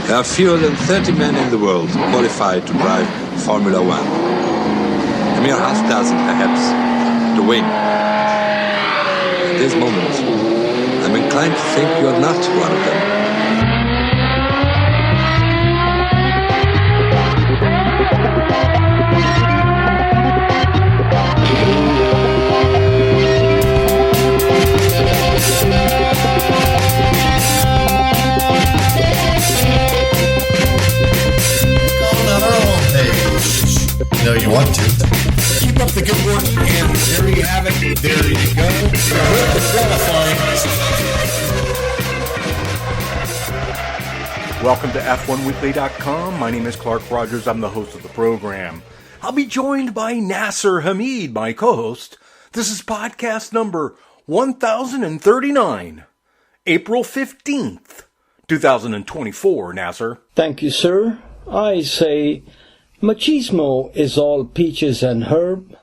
There are fewer than 30 men in the world qualified to drive Formula One. A mere half dozen, perhaps, to win. At this moment, I'm inclined to think you're not one of them. No, you want to. Keep up the good work, and there you have it. There you go. With the qualifying. Welcome to F1Weekly.com. My name is Clark Rogers. I'm the host of the program. I'll be joined by Nasir Hamid, my co-host. This is podcast number 1039, April 15th, 2024, Nasir. Thank you, sir. I say, machismo is all peaches and herb.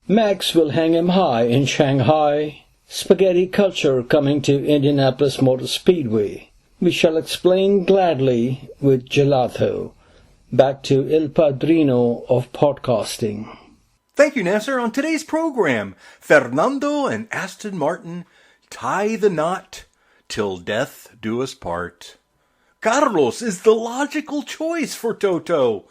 Max will hang him high in Shanghai. Spaghetti culture coming to Indianapolis Motor Speedway. We shall explain gladly with gelato. Back to Il Padrino of podcasting. Thank you, Nasir. On today's program, Fernando and Aston Martin tie the knot till death do us part. Carlos is the logical choice for Toto.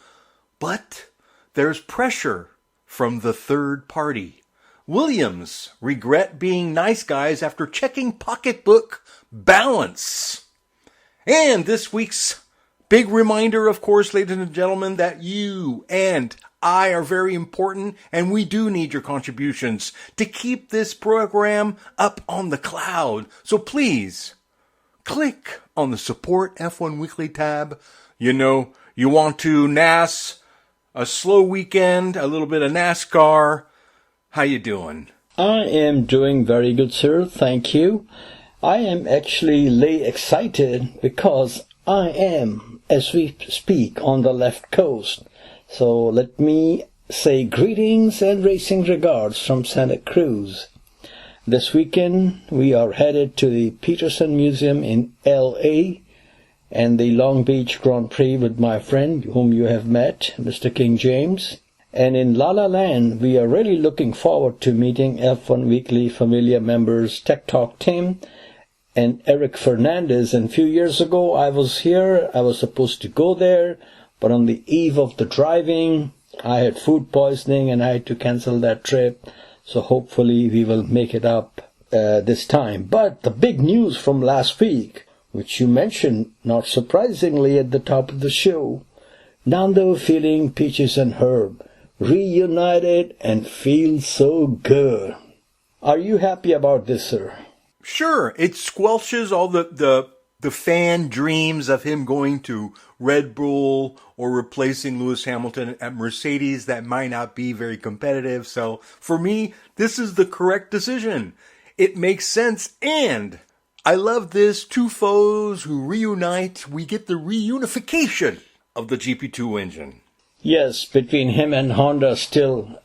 But there's pressure from the third party. Williams regret being nice guys after checking pocketbook balance. And this week's big reminder, of course, ladies and gentlemen, that you and I are very important, and we do need your contributions to keep this program up on the cloud. So please, click on the Support F1 Weekly tab. You know, you want to a slow weekend, a little bit of NASCAR. How you doing? I am doing very good, sir. Thank you. I am actually excited because I am, as we speak, on the left coast. So let me say greetings and racing regards from Santa Cruz. This weekend we are headed to the Peterson Museum in L.A., and the Long Beach Grand Prix with my friend, whom you have met, Mr. King James. And in La La Land, we are really looking forward to meeting F1 Weekly familiar members Tech Talk Tim and Eric Fernandez. And a few years ago, I was here. I was supposed to go there, but on the eve of the driving, I had food poisoning and I had to cancel that trip. So hopefully we will make it up this time. But the big news from last week, which you mentioned, not surprisingly, at the top of the show, Nando feeling peaches and herb, reunited and feels so good. Are you happy about this, sir? Sure. It squelches all the fan dreams of him going to Red Bull or replacing Lewis Hamilton at Mercedes that might not be very competitive. So for me, this is the correct decision. It makes sense, and I love this. Two foes who reunite. We get the reunification of the GP2 engine. Yes, between him and Honda still,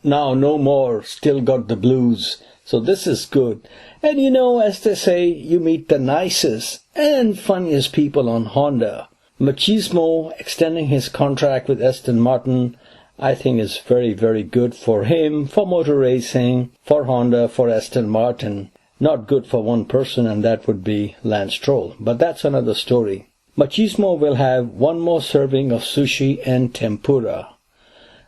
now no more, still got the blues. So this is good. And you know, as they say, you meet the nicest and funniest people on Honda. Machismo extending his contract with Aston Martin, I think is very, very good for him, for motor racing, for Honda, for Aston Martin. Not good for one person, and that would be Lance Stroll. But that's another story. Machismo will have one more serving of sushi and tempura.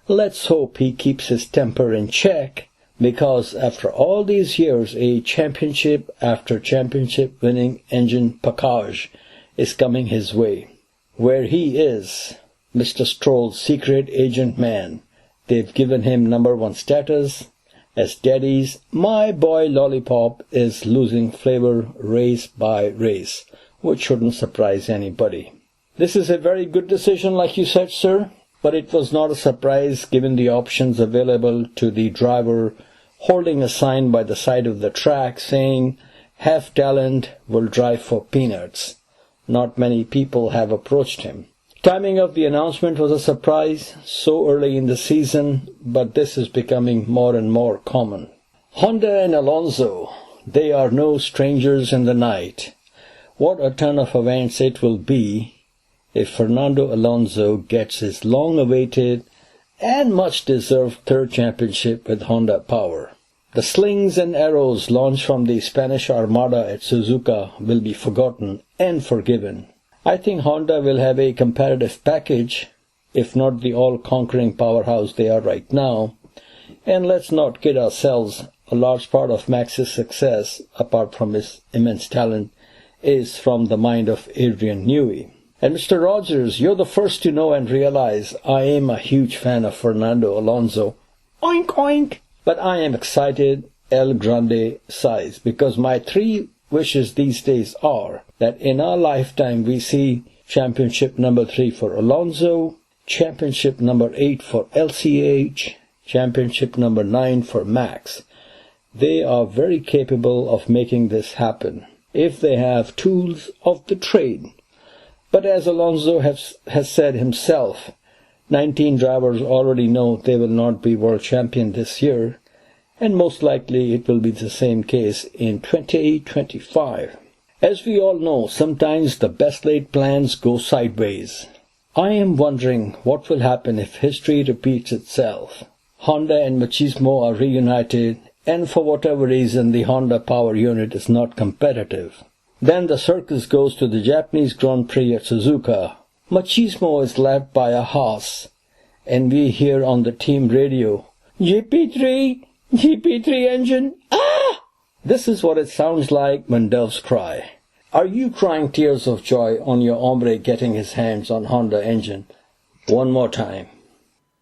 Let's hope he keeps his temper in check, because after all these years, a championship after championship winning engine package is coming his way. Where he is, Mr. Stroll's secret agent man. They've given him #1 status. As daddies, my boy Lollipop is losing flavor race by race, which shouldn't surprise anybody. This is a very good decision, like you said, sir, but it was not a surprise given the options available to the driver holding a sign by the side of the track saying, "Have talent, will drive for peanuts." Not many people have approached him. Timing of the announcement was a surprise, so early in the season, but this is becoming more and more common. Honda and Alonso, they are no strangers in the night. What a ton of events it will be, if Fernando Alonso gets his long-awaited and much-deserved third championship with Honda Power. The slings and arrows launched from the Spanish Armada at Suzuka will be forgotten and forgiven. I think Honda will have a competitive package, if not the all-conquering powerhouse they are right now. And let's not kid ourselves, a large part of Max's success, apart from his immense talent, is from the mind of Adrian Newey. And Mr. Rogers, you're the first to know and realize I am a huge fan of Fernando Alonso. Oink oink! But I am excited El Grande size, because my 3 wishes these days are that in our lifetime we see championship number 3 for Alonso, championship number 8 for LCH, championship number 9 for Max. They are very capable of making this happen if they have tools of the trade. But as Alonso has said himself, 19 drivers already know they will not be world champion this year, and most likely it will be the same case in 2025. As we all know, sometimes the best laid plans go sideways. I am wondering what will happen if history repeats itself. Honda and Machismo are reunited, and for whatever reason the Honda Power unit is not competitive. Then the circus goes to the Japanese Grand Prix at Suzuka. Machismo is left by a Haas, and we hear on the team radio, GP3 engine, ah! This is what it sounds like when doves cry. Are you crying tears of joy on your hombre getting his hands on Honda engine? One more time.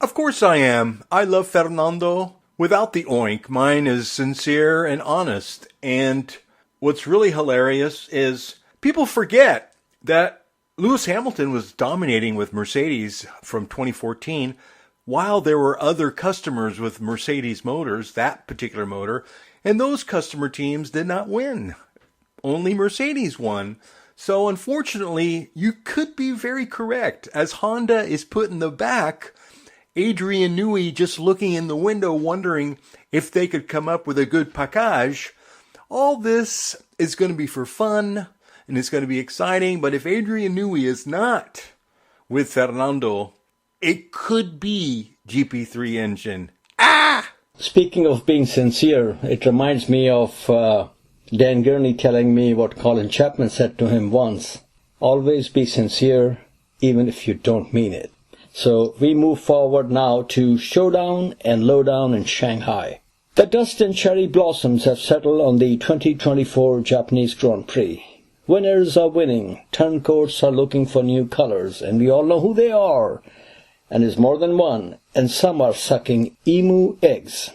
Of course I am. I love Fernando. Without the oink, mine is sincere and honest. And what's really hilarious is people forget that Lewis Hamilton was dominating with Mercedes from 2014 while there were other customers with Mercedes motors, that particular motor, and those customer teams did not win. Only Mercedes won. So unfortunately, you could be very correct. As Honda is put in the back, Adrian Newey just looking in the window wondering if they could come up with a good package. All this is going to be for fun, and it's going to be exciting, but if Adrian Newey is not with Fernando, it could be GP3 engine. Ah! Speaking of being sincere, it reminds me of Dan Gurney telling me what Colin Chapman said to him once. Always be sincere, even if you don't mean it. So we move forward now to Showdown and Lowdown in Shanghai. The dust and cherry blossoms have settled on the 2024 Japanese Grand Prix. Winners are winning, turncoats are looking for new colors, and we all know who they are. And it's more than one, and some are sucking emu eggs.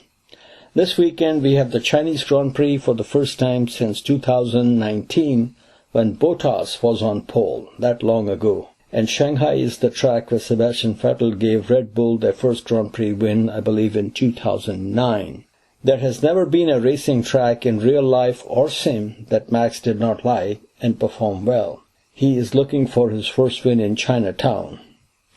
This weekend we have the Chinese Grand Prix for the first time since 2019, when Bottas was on pole, that long ago. And Shanghai is the track where Sebastian Vettel gave Red Bull their first Grand Prix win, I believe, in 2009. There has never been a racing track in real life or sim that Max did not like and perform well. He is looking for his first win in Chinatown,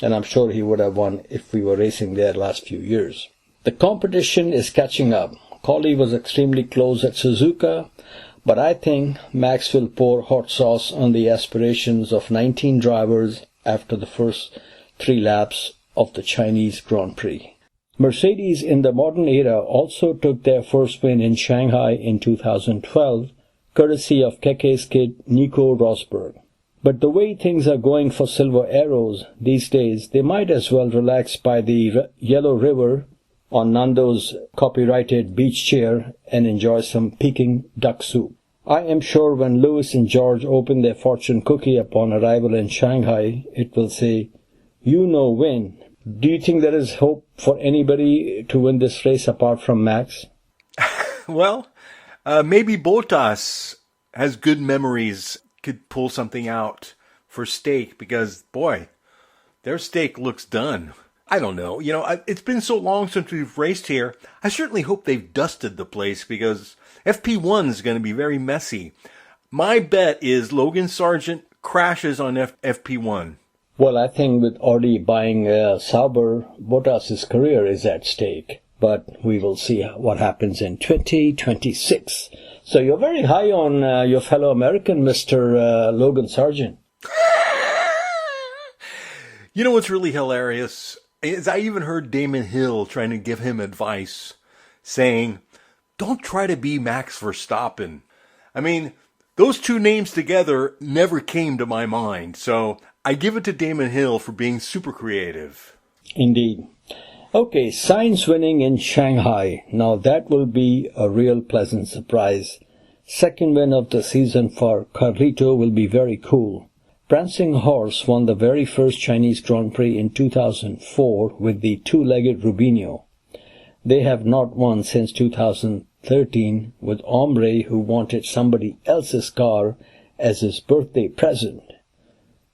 and I'm sure he would have won if we were racing there last few years. The competition is catching up. Collie was extremely close at Suzuka, but I think Max will pour hot sauce on the aspirations of 19 drivers after the first 3 laps of the Chinese Grand Prix. Mercedes in the modern era also took their first win in Shanghai in 2012, courtesy of Keke's kid Nico Rosberg. But the way things are going for Silver Arrows these days, they might as well relax by the Yellow River on Nando's copyrighted beach chair and enjoy some Peking duck soup. I am sure when Lewis and George open their fortune cookie upon arrival in Shanghai, it will say, "You know win." Do you think there is hope for anybody to win this race apart from Max? Well, maybe Bottas has good memories, could pull something out for steak, because, boy, their steak looks done. I don't know. You know, it's been so long since we've raced here. I certainly hope they've dusted the place, because FP1 is going to be very messy. My bet is Logan Sargent crashes on FP1. Well, I think with Audi buying Sauber, Bottas' career is at stake. But we will see what happens in 2026. So you're very high on your fellow American, Mr. Logan Sargent. You know what's really hilarious is I even heard Damon Hill trying to give him advice, saying, don't try to be Max Verstappen. I mean, those two names together never came to my mind, so I give it to Damon Hill for being super creative. Indeed. Okay, Sainz winning in Shanghai. Now that will be a real pleasant surprise. Second win of the season for Carlito will be very cool. Prancing Horse won the very first Chinese Grand Prix in 2004 with the two-legged Rubinho. They have not won since 2013 with Ombre, who wanted somebody else's car as his birthday present.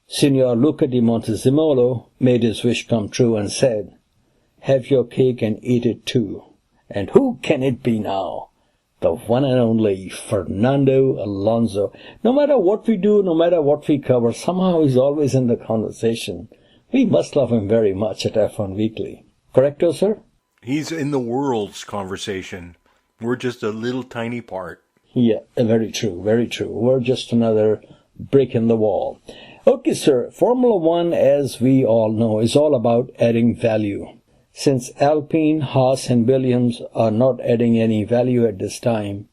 Signor Luca di Montezemolo made his wish come true and said, have your cake and eat it too. And who can it be now? The one and only Fernando Alonso. No matter what we do, no matter what we cover, somehow he's always in the conversation. We must love him very much at F1 Weekly. Correcto, sir? He's in the world's conversation. We're just a little tiny part. Yeah, very true, very true. We're just another brick in the wall. Okay, sir, Formula One, as we all know, is all about adding value. Since Alpine, Haas and Williams are not adding any value at this time,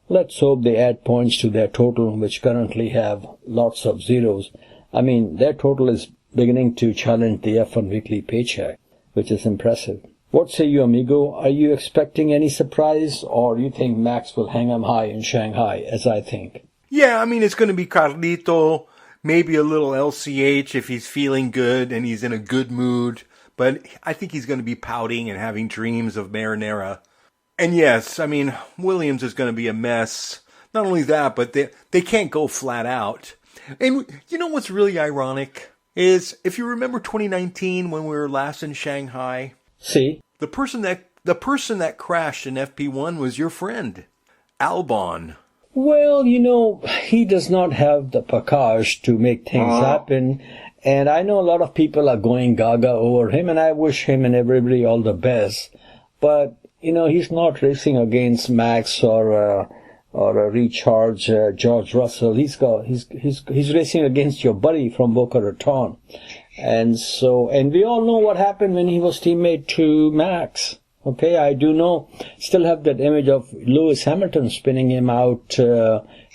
let's hope they add points to their total, which currently have lots of zeros. I mean, their total is beginning to challenge the F1 Weekly paycheck, which is impressive. What say you, amigo? Are you expecting any surprise, or do you think Max will hang 'em high in Shanghai, as I think? Yeah, I mean, it's going to be Carlito, maybe a little LCH if he's feeling good and he's in a good mood. But I think he's going to be pouting and having dreams of marinara. And yes, I mean, Williams is going to be a mess. Not only that, but they can't go flat out. And you know what's really ironic is, if you remember 2019 when we were last in Shanghai, See? the person that crashed in FP1 was your friend, Albon. Well, you know, he does not have the package to make things happen. And I know a lot of people are going gaga over him, and I wish him and everybody all the best. But, you know, he's not racing against Max or a recharge George Russell. He's racing against your buddy from Boca Raton. And we all know what happened when he was teammate to Max. Okay, I do know, still have that image of Lewis Hamilton spinning him out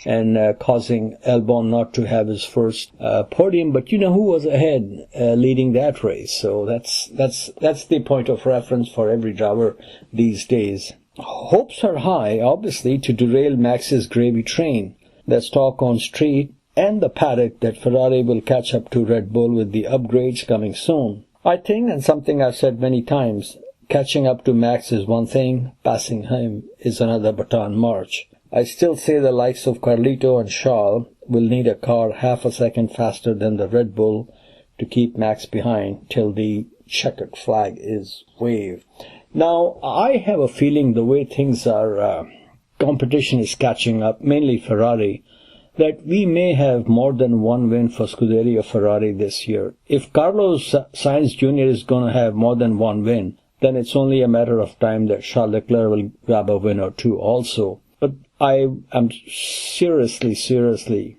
and causing Albon not to have his first podium. But you know who was ahead leading that race. So that's the point of reference for every driver these days. Hopes are high, obviously, to derail Max's gravy train. There's talk on street and the paddock that Ferrari will catch up to Red Bull with the upgrades coming soon. I think, and something I've said many times, catching up to Max is one thing, passing him is another baton march. I still say the likes of Carlito and Charles will need a car half a second faster than the Red Bull to keep Max behind till the checkered flag is waved. Now, I have a feeling the way things are, competition is catching up, mainly Ferrari, that we may have more than one win for Scuderia Ferrari this year. If Carlos Sainz Jr. is going to have more than one win, then it's only a matter of time that Charles Leclerc will grab a win or two also. But I am seriously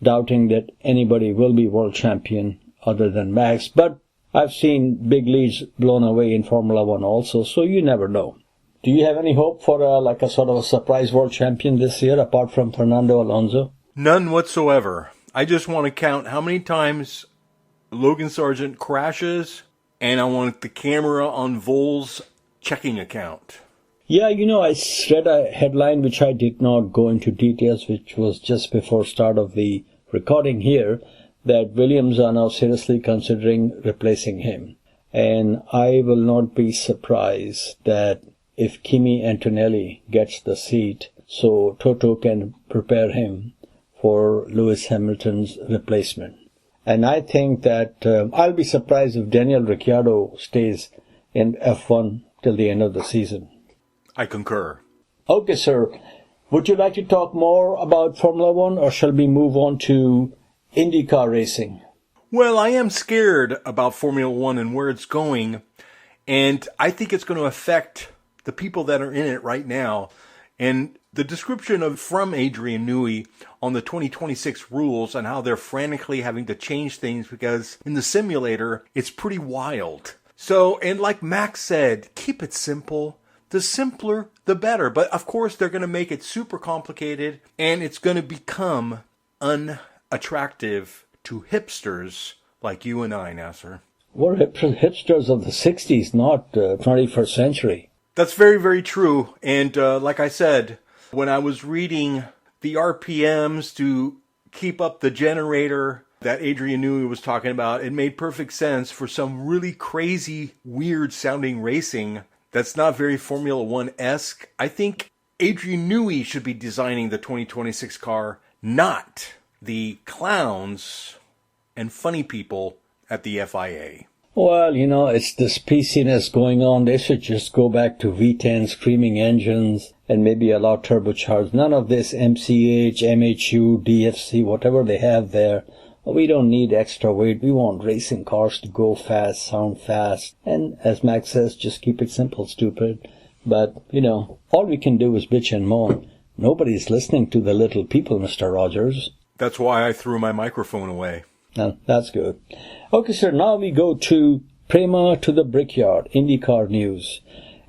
doubting that anybody will be world champion other than Max. But I've seen big leads blown away in Formula One also, so you never know. Do you have any hope for a sort of a surprise world champion this year, apart from Fernando Alonso? None whatsoever. I just want to count how many times Logan Sargent crashes, and I want the camera on Vol's checking account. Yeah, you know, I read a headline which I did not go into details, which was just before start of the recording here, that Williams are now seriously considering replacing him. And I will not be surprised that if Kimi Antonelli gets the seat, so Toto can prepare him for Lewis Hamilton's replacement. And I think that I'll be surprised if Daniel Ricciardo stays in F1 till the end of the season. I concur. Okay, sir. Would you like to talk more about Formula One, or shall we move on to IndyCar racing? Well, I am scared about Formula One and where it's going, and I think it's going to affect the people that are in it right now. And The description from Adrian Newey on the 2026 rules and how they're frantically having to change things because in the simulator, it's pretty wild. So, and like Max said, keep it simple. The simpler, the better. But of course, they're going to make it super complicated and it's going to become unattractive to hipsters like you and I, Nasir. We're hipsters of the 60s, not 21st century. That's very, very true. And like I said, when I was reading the RPMs to keep up the generator that Adrian Newey was talking about, it made perfect sense for some really crazy, weird sounding racing that's not very Formula One-esque. I think Adrian Newey should be designing the 2026 car, not the clowns and funny people at the FIA. Well, it's this PCness going on. They should just go back to V10 screaming engines and maybe allow turbocharged. None of this MCH, MHU, DFC, whatever they have there. We don't need extra weight. We want racing cars to go fast, sound fast. And as Max says, just keep it simple, stupid. But, all we can do is bitch and moan. Nobody's listening to the little people, Mr. Rogers. That's why I threw my microphone away. That's good. Okay, sir, now we go to Prema to the Brickyard, IndyCar news.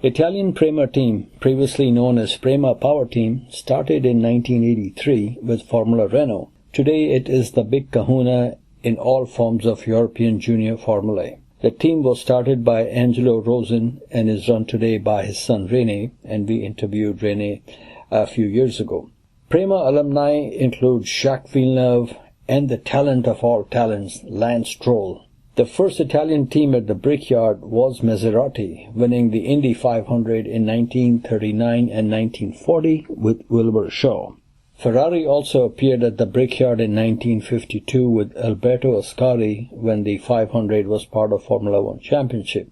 Italian Prema team, previously known as Prema Power Team, started in 1983 with Formula Renault. Today it is the big kahuna in all forms of European junior formulae. The team was started by Angelo Rosen and is run today by his son Rene, and we interviewed Rene a few years ago. Prema alumni include Jacques Villeneuve and the talent of all talents, Lance Stroll. The first Italian team at the Brickyard was Maserati, winning the Indy 500 in 1939 and 1940 with Wilbur Shaw. Ferrari also appeared at the Brickyard in 1952 with Alberto Ascari when the 500 was part of Formula One Championship.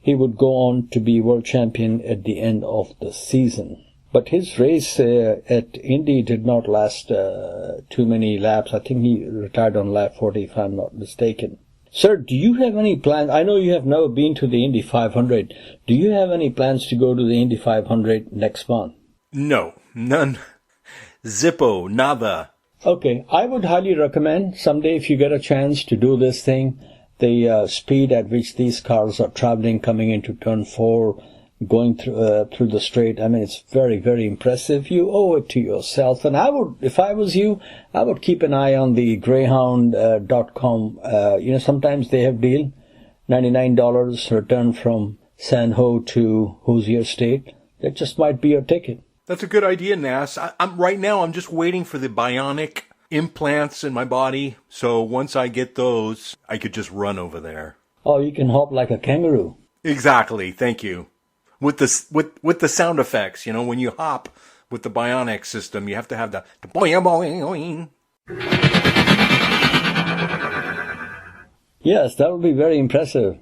He would go on to be world champion at the end of the season. But his race at Indy did not last too many laps. I think he retired on lap 40, if I'm not mistaken. Sir, do you have any plans? I know you have never been to the Indy 500. Do you have any plans to go to the Indy 500 next month? No, none. Zippo, nada. Okay, I would highly recommend someday if you get a chance to do this thing, the speed at which these cars are traveling coming into turn 4, going through the straight. I mean, it's very, very impressive. You owe it to yourself. And I would, if I was you, I would keep an eye on the Greyhound.com. Sometimes they have deal, $99 return from San Ho to Hoosier State. That just might be your ticket. That's a good idea, Nas. Right now, I'm just waiting for the bionic implants in my body. So once I get those, I could just run over there. Oh, you can hop like a kangaroo. Exactly. Thank you. With the sound effects, when you hop with the bionic system, you have to have the boing boing boing. Yes, that would be very impressive.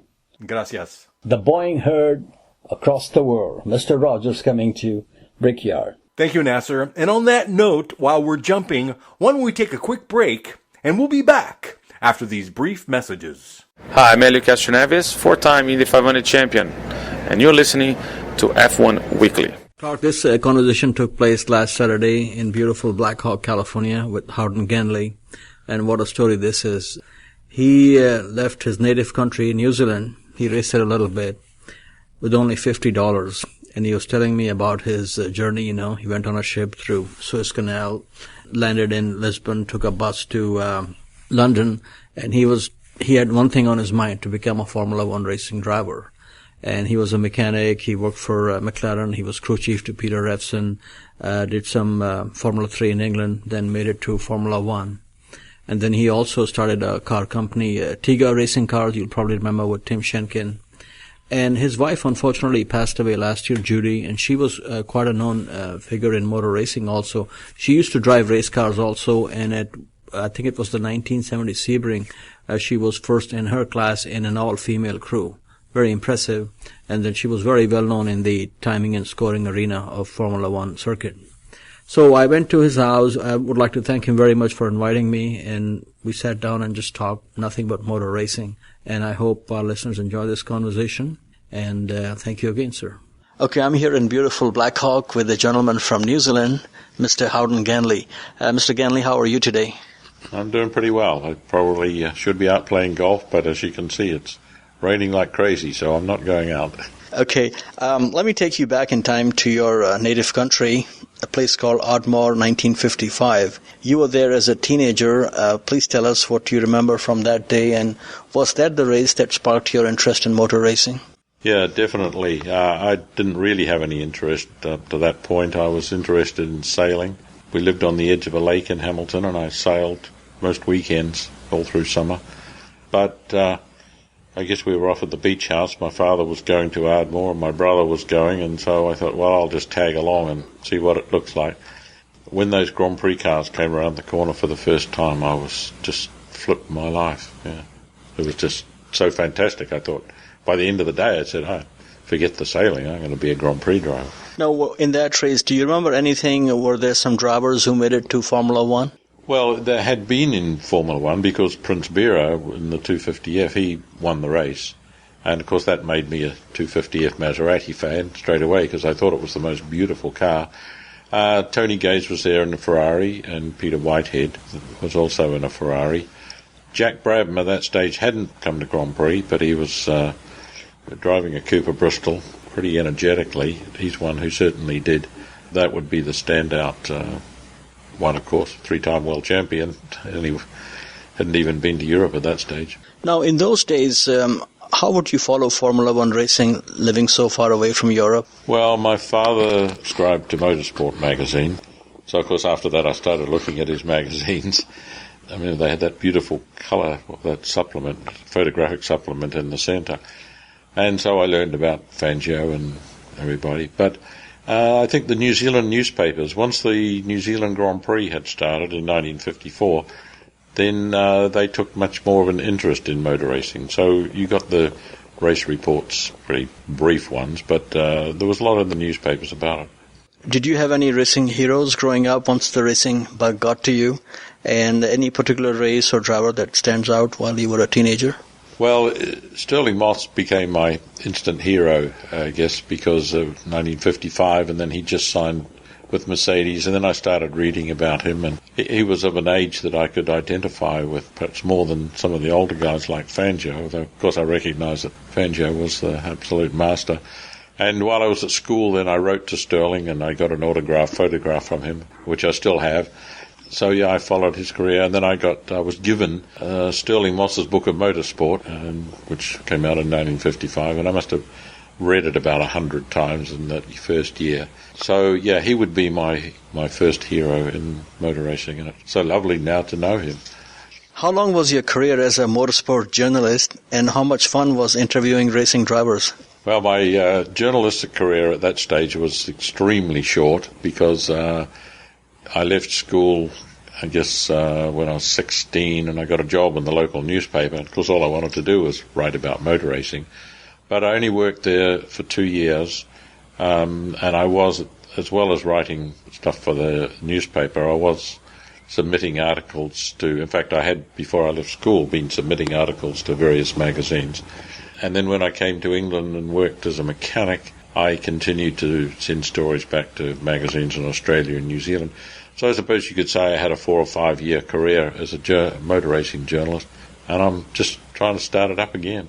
Gracias. The Boeing heard across the world. Mr. Rogers coming to Brickyard. Thank you, Nasir. And on that note, while we're jumping, why don't we take a quick break, and we'll be back after these brief messages. Hi, I'm Elio Castroneves, 4-time Indy 500 champion, and you're listening to F1 Weekly. Clark, this conversation took place last Saturday in beautiful Black Hawk, California with Howden Ganley, and what a story this is. He left his native country, New Zealand. He raced it a little bit with only $50. And he was telling me about his journey, He went on a ship through Suez Canal, landed in Lisbon, took a bus to London, and he had one thing on his mind, to become a Formula One racing driver. And he was a mechanic. He worked for McLaren. He was crew chief to Peter Revson, did some Formula 3 in England, then made it to Formula One. And then he also started a car company, Tiga Racing Cars, you'll probably remember, with Tim Schenken. And his wife, unfortunately, passed away last year, Judy, and she was quite a known figure in motor racing also. She used to drive race cars also, and I think it was the 1970 Sebring, she was first in her class in an all-female crew. Very impressive. And then she was very well known in the timing and scoring arena of Formula One circuit. So I went to his house. I would like to thank him very much for inviting me, and we sat down and just talked nothing but motor racing. And I hope our listeners enjoy this conversation. And thank you again, sir. Okay, I'm here in beautiful Black Hawk with a gentleman from New Zealand, Mr. Howden Ganley. Mr. Ganley, how are you today? I'm doing pretty well. I probably should be out playing golf, but as you can see, it's raining like crazy, so I'm not going out. Okay, let me take you back in time to your native country, a place called Ardmore, 1955. You were there as a teenager. Please tell us what you remember from that day, and was that the race that sparked your interest in motor racing? Yeah, definitely. I didn't really have any interest up to that point. I was interested in sailing. We lived on the edge of a lake in Hamilton, and I sailed most weekends all through summer. But I guess we were off at the beach house. My father was going to Ardmore, and my brother was going, and so I thought, well, I'll just tag along and see what it looks like. When those Grand Prix cars came around the corner for the first time, I was just flipped my life. Yeah, it was just so fantastic. I thought, by the end of the day, I said, oh, forget the sailing, I'm going to be a Grand Prix driver. Now, in that race, do you remember anything? Were there some drivers who made it to Formula One? Well, there had been in Formula One because Prince Bero in the 250F, he won the race. And, of course, that made me a 250F Maserati fan straight away because I thought it was the most beautiful car. Tony Gaze was there in a Ferrari, and Peter Whitehead was also in a Ferrari. Jack Brabham at that stage hadn't come to Grand Prix, but he was driving a Cooper Bristol pretty energetically. He's one who certainly did. That would be the standout one, of course, three-time world champion, and he hadn't even been to Europe at that stage. Now, in those days, how would you follow Formula One racing living so far away from Europe? Well, my father subscribed to Motorsport magazine, so of course after that I started looking at his magazines. I mean, they had that beautiful colour, that supplement, photographic supplement in the centre. And so I learned about Fangio and everybody. But I think the New Zealand newspapers, once the New Zealand Grand Prix had started in 1954, then they took much more of an interest in motor racing. So you got the race reports, pretty brief ones, but there was a lot in the newspapers about it. Did you have any racing heroes growing up once the racing bug got to you? And any particular race or driver that stands out while you were a teenager? Well, Stirling Moss became my instant hero, I guess, because of 1955, and then he just signed with Mercedes, and then I started reading about him, and he was of an age that I could identify with, perhaps more than some of the older guys like Fangio, although, of course, I recognise that Fangio was the absolute master. And while I was at school, then I wrote to Stirling, and I got an autographed photograph from him, which I still have. So, yeah, I followed his career, and then I was given Stirling Moss's book of motorsport, which came out in 1955, and I must have read it about 100 times in that first year. So, yeah, he would be my first hero in motor racing, and it's so lovely now to know him. How long was your career as a motorsport journalist, and how much fun was interviewing racing drivers? Well, my journalistic career at that stage was extremely short because I left school, I guess, when I was 16, and I got a job in the local newspaper. And of course, all I wanted to do was write about motor racing. But I only worked there for 2 years, and I was, as well as writing stuff for the newspaper, I was submitting articles to, in fact, I had, before I left school, been submitting articles to various magazines. And then when I came to England and worked as a mechanic, I continued to send stories back to magazines in Australia and New Zealand. So I suppose you could say I had a 4 or 5 year career as a motor racing journalist, and I'm just trying to start it up again.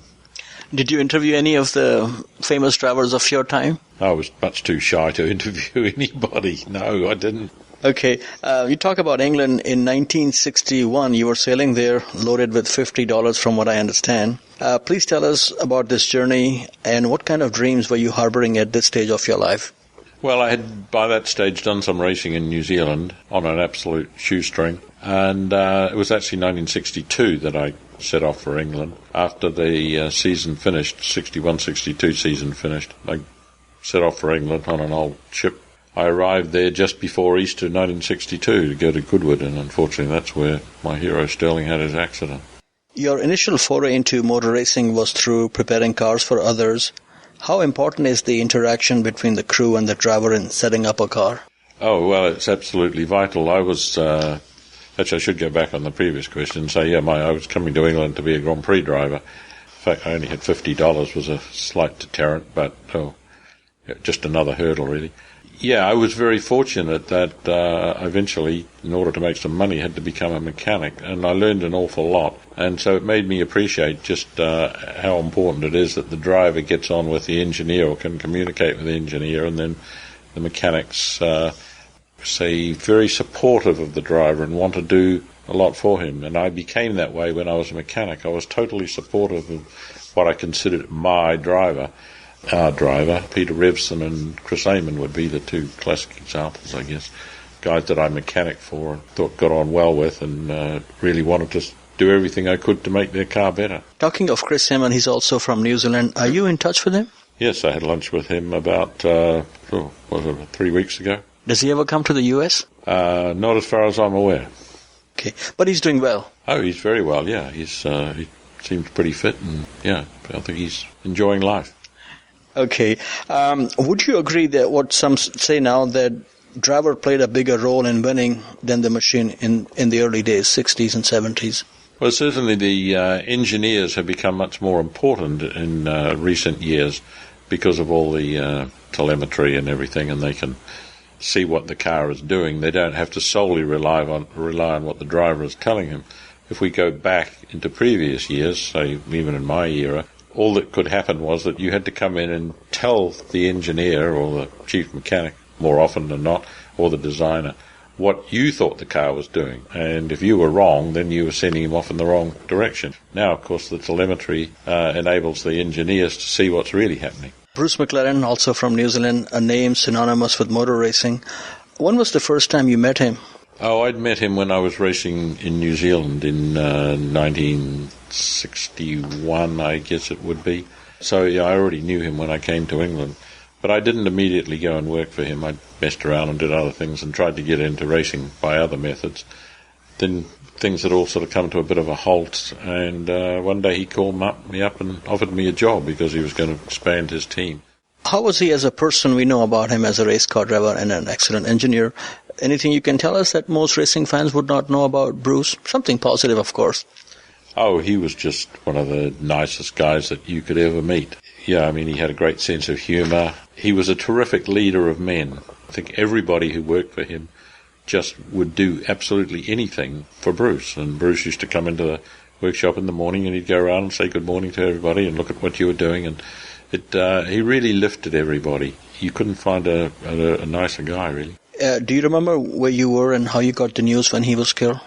Did you interview any of the famous drivers of your time? I was much too shy to interview anybody. No, I didn't. Okay, you talk about England. In 1961, you were sailing there loaded with $50 from what I understand. Please tell us about this journey and what kind of dreams were you harboring at this stage of your life? Well, I had by that stage done some racing in New Zealand on an absolute shoestring, and it was actually 1962 that I set off for England. After the season finished, 61-62 season finished, I set off for England on an old ship. I arrived there just before Easter 1962 to go to Goodwood, and unfortunately that's where my hero Stirling had his accident. Your initial foray into motor racing was through preparing cars for others. How important is the interaction between the crew and the driver in setting up a car? Oh, well, it's absolutely vital. I was, actually I should go back on the previous question and say, yeah, I was coming to England to be a Grand Prix driver. In fact, I only had $50, was a slight deterrent, but just another hurdle, really. Yeah, I was very fortunate that I eventually, in order to make some money, had to become a mechanic, and I learned an awful lot. And so it made me appreciate just how important it is that the driver gets on with the engineer or can communicate with the engineer, and then the mechanics say very supportive of the driver and want to do a lot for him. And I became that way when I was a mechanic. I was totally supportive of what I considered my driver. Our driver, Peter Revson and Chris Amon, would be the two classic examples, I guess. Guys that I mechanic for and thought got on well with, and really wanted to do everything I could to make their car better. Talking of Chris Amon, he's also from New Zealand. Are you in touch with him? Yes, I had lunch with him about 3 weeks ago. Does he ever come to the US? Not as far as I'm aware. Okay, but he's doing well. Oh, he's very well, yeah. He seems pretty fit, and yeah, I think he's enjoying life. Okay. Would you agree that what some say now, that driver played a bigger role in winning than the machine in the early days, 60s and 70s? Well, certainly the engineers have become much more important in recent years because of all the telemetry and everything, and they can see what the car is doing. They don't have to solely rely on what the driver is telling him. If we go back into previous years, say even in my era, all that could happen was that you had to come in and tell the engineer or the chief mechanic, more often than not, or the designer, what you thought the car was doing. And if you were wrong, then you were sending him off in the wrong direction. Now, of course, the telemetry enables the engineers to see what's really happening. Bruce McLaren, also from New Zealand, a name synonymous with motor racing. When was the first time you met him? Oh, I'd met him when I was racing in New Zealand in 1961, I guess it would be. So, yeah, I already knew him when I came to England. But I didn't immediately go and work for him. I messed around and did other things and tried to get into racing by other methods. Then things had all sort of come to a bit of a halt, and one day he called me up and offered me a job because he was going to expand his team. How was he as a person? We know about him as a race car driver and an excellent engineer. Anything you can tell us that most racing fans would not know about Bruce? Something positive, of course. Oh, he was just one of the nicest guys that you could ever meet. Yeah, I mean, he had a great sense of humour. He was a terrific leader of men. I think everybody who worked for him just would do absolutely anything for Bruce. And Bruce used to come into the workshop in the morning and he'd go around and say good morning to everybody and look at what you were doing. And he really lifted everybody. You couldn't find a nicer guy, really. Do you remember where you were and how you got the news when he was killed?